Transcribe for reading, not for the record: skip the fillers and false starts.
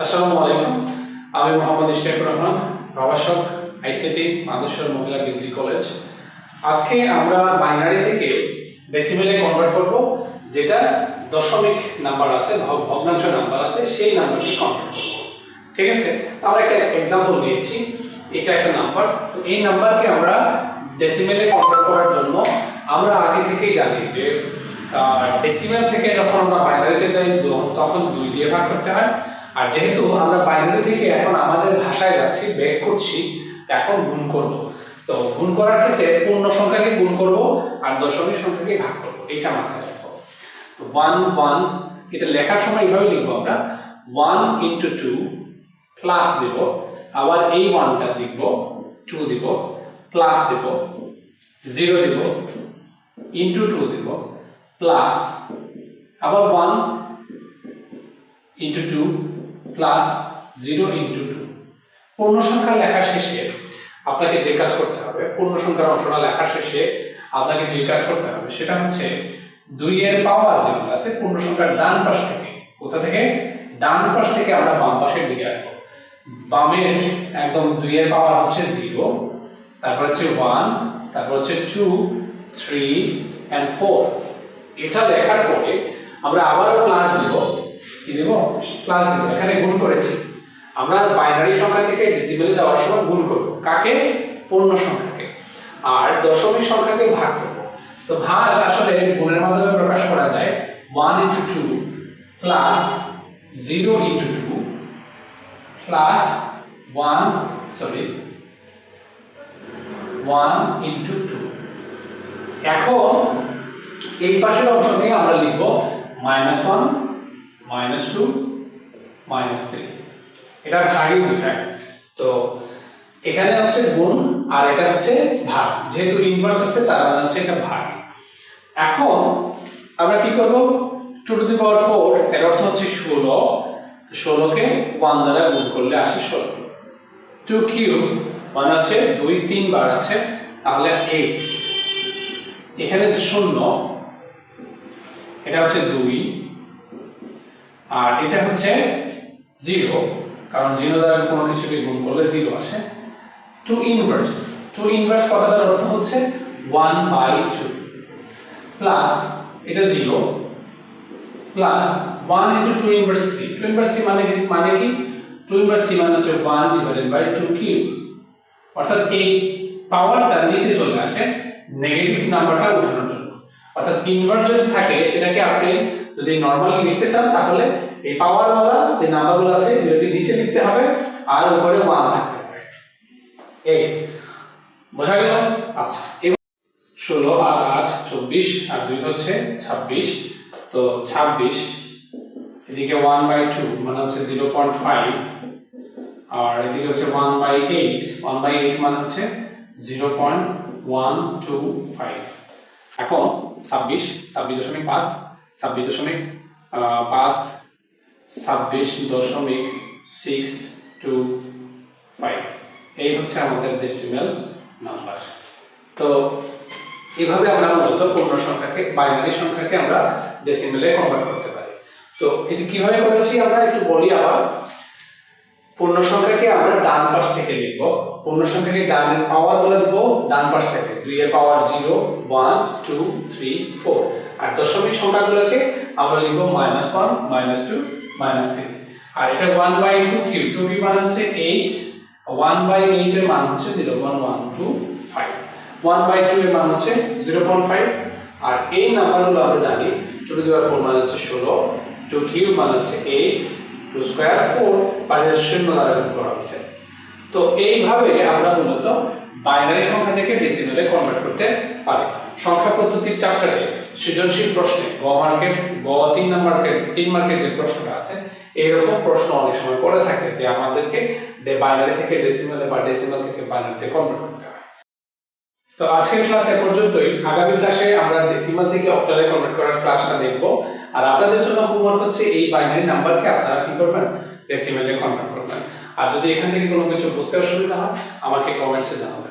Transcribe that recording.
আসসালামু আলাইকুম। আমি মোহাম্মদ ইশতিয়াকুর রহমান, প্রভাষক, আইসিটি মাদেশ্বর মহিলা ডিগ্রি কলেজ। আজকে আমরা বাইনারি থেকে ডেসিমেলে কনভার্ট করব, যেটা দশমিক নাম্বার আছে, ভগ্নাংশ নাম্বার আছে, সেই নাম্বারকে কনভার্ট করব। ঠিক আছে, আমরা একটা এক্সাম্পল নিয়েছি। এটা একটা নাম্বার, তো এই নাম্বারকে আমরা ডেসিমেলে কনভার্ট করার জন্য আমরা আগে থেকেই জানি যে ডেসিমেল থেকে যখন আমরা বাইনারিতে যাই তখন 2 দিয়ে ভাগ করতে হয়। আর যেহেতু আমরা বাইনারি থেকে এখন আমাদের ভাষায় যাচ্ছি, বের করছি, এখন গুণ করব। তো গুণ করার ক্ষেত্রে পূর্ণ সংখ্যাকে গুণ করব আর দশমিক সংখ্যাকে ভাগ করব, এটা মাথায় রাখবো। তো 1 1 এটা লেখার সময় এইভাবে লিখবো আমরা 1 × 2 প্লাস দেব, আবার এই 1টা লিখব, 2 দিব, প্লাস দেব, 0 দেব, ইনটু 2 দেব, প্লাস আবার 1 × 2 প্লাস 0 × 2। পূর্ণ সংখ্যা লেখা শেষে আপনাকে যে কাজ করতে হবে, পূর্ণ সংখ্যার অংশটা লেখা শেষে আপনাকে যে কাজ করতে হবে সেটা হচ্ছে 2 এর পাওয়ার যেগুলো আছে পূর্ণ সংখ্যার ডান পাশ থেকে, কোথা থেকে? ডান পাশ থেকে আমরা বাম পাশের দিকে আসবো। বামের একদম 2 এর পাওয়ার হচ্ছে 0, তারপর হচ্ছে 1, তারপর হচ্ছে 2, 3 and 4। এটা লেখার পরে আমরা আবারও প্লাস দেব। কি দেব? প্লাস দেব। এখানে গুণ করেছি। আমরা বাইনারি সংখ্যা থেকে ডেসিমেলে যাওয়ার সময় গুণ করব। কাকে? পূর্ণ সংখ্যাকে। আর দশমিক সংখ্যাকে ভাগ করব। তো ভাগ আসলে গুণের মাধ্যমে প্রকাশ করা যায় 1 × 2 প্লাস 0 × 2 প্লাস 1 × 2। এখন এই পাশের অংশ থেকে আমরা লিখব -1 -2 -3। এটা ভাগের বিষয়। তো এখানে হচ্ছে গুণ আর এটা হচ্ছে ভাগ, যেহেতু ইনভার্স আছে তার মানে হচ্ছে এটা ভাগ। এখন আমরা কি করব? 2⁴ এর অর্থ হচ্ছে 16। তো 16 কে 1 দ্বারা গুণ করলে আসে 16। 2³ মানে হচ্ছে 2 3 বার আছে, তাহলে 8। এখানে 0, এটা হচ্ছে 2, আর এটা হচ্ছে 0, কারণ 0 দ্বারা কোনো কিছুকে গুণ করলে 0 আসে। 2 ইনভার্স কথাটার অর্থ হচ্ছে 1/2 প্লাস এটা 0 প্লাস 1 × 2 ইনভার্স 3। 2 ইনভার্স 3 মানে কি? 2 ইনভার্স 3 মানে হচ্ছে 1/2³, অর্থাৎ এই পাওয়ারটা নিচে চলে আসে নেগেটিভ নাম্বারটা উঠানোর জন্য। অর্থাৎ ইনভার্স যদি থাকে সেটাকে আপনি যদি নরমালি লিখতে চান তাহলে এই পাওয়ারওয়ালা যে নাম্বারগুলো আছে এগুলোকে নিচে লিখতে হবে আর উপরে 1 থাকতে হবে। এই বোঝা গেল? আচ্ছা, 16 আর 8 24 আর 2 হচ্ছে 26। তো 26 এদিকে 1/2 মানে হচ্ছে 0.5, আর এদিকে হচ্ছে 1/8 মানে হচ্ছে 0.125। এখন 26 26.5 26.5 26.625, এই হচ্ছে আমাদের ডেসিমেল নাম্বার। তো এইভাবে আমরা মূলত পূর্ণ সংখ্যাকে, বাইনারি সংখ্যাকে আমরা ডেসিমেলে কনভার্ট করতে পারি। তো এটা কিভাবে করেছি আমরা একটু বলি আবার। পূর্ণ সংখ্যাকে আমরা ডান পাশ থেকে লিখব। পূর্ণ সংখ্যাকে ডানের পাওয়ারগুলো দেব ডান পাশ থেকে। 2 এর পাওয়ার 0, 1 2 3 4। আর দশমিক সংখ্যাগুলোকে আমরা লিখব -1 -2 -3। আর এটা 1/2³ 2³ মানে হচ্ছে 8, 1/8 এর মান হচ্ছে 0.125, 1/2 এর মান হচ্ছে 0.5। আর এই নাম্বারগুলো আমরা জানি 2⁴ মানে হচ্ছে 16, 2³ মানে হচ্ছে 8, 2² 4, বাইরের 0 দ্বারা গুণ করা হয়েছে। তো এইভাবে আমরা মূলত বাইনারি সংখ্যা থেকে ডেসিমেলে কনভার্ট করতে পারি। সংখ্যা পদ্ধতির চ্যাপ্টারে সৃজনশীল প্রশ্নে গ 3 মার্কের যে প্রশ্নটা আছে, এইরকম প্রশ্ন অনেক সময় করে থাকে যে আমাদেরকে বাইনারি থেকে ডেসিমেলে বা ডেসিমেল থেকে বাইনারিতে কনভার্ট করতে হয়। তো আজকের ক্লাস এ পর্যন্তই। আগামী ক্লাসে আমরা ডেসিমাল থেকে অক্টালে কনভার্ট করার ক্লাসটা দেখব। আর আপনাদের জন্য হোমওয়ার্ক হচ্ছে এই বাইনারি নাম্বারকে আপনারা কি করবেন? ডেসিমেলে কনভার্ট করবেন। আর যদি এখান থেকে কোনো কিছু বুঝতে অসুবিধা হয় আমাকে কমেন্টসে জানাবেন।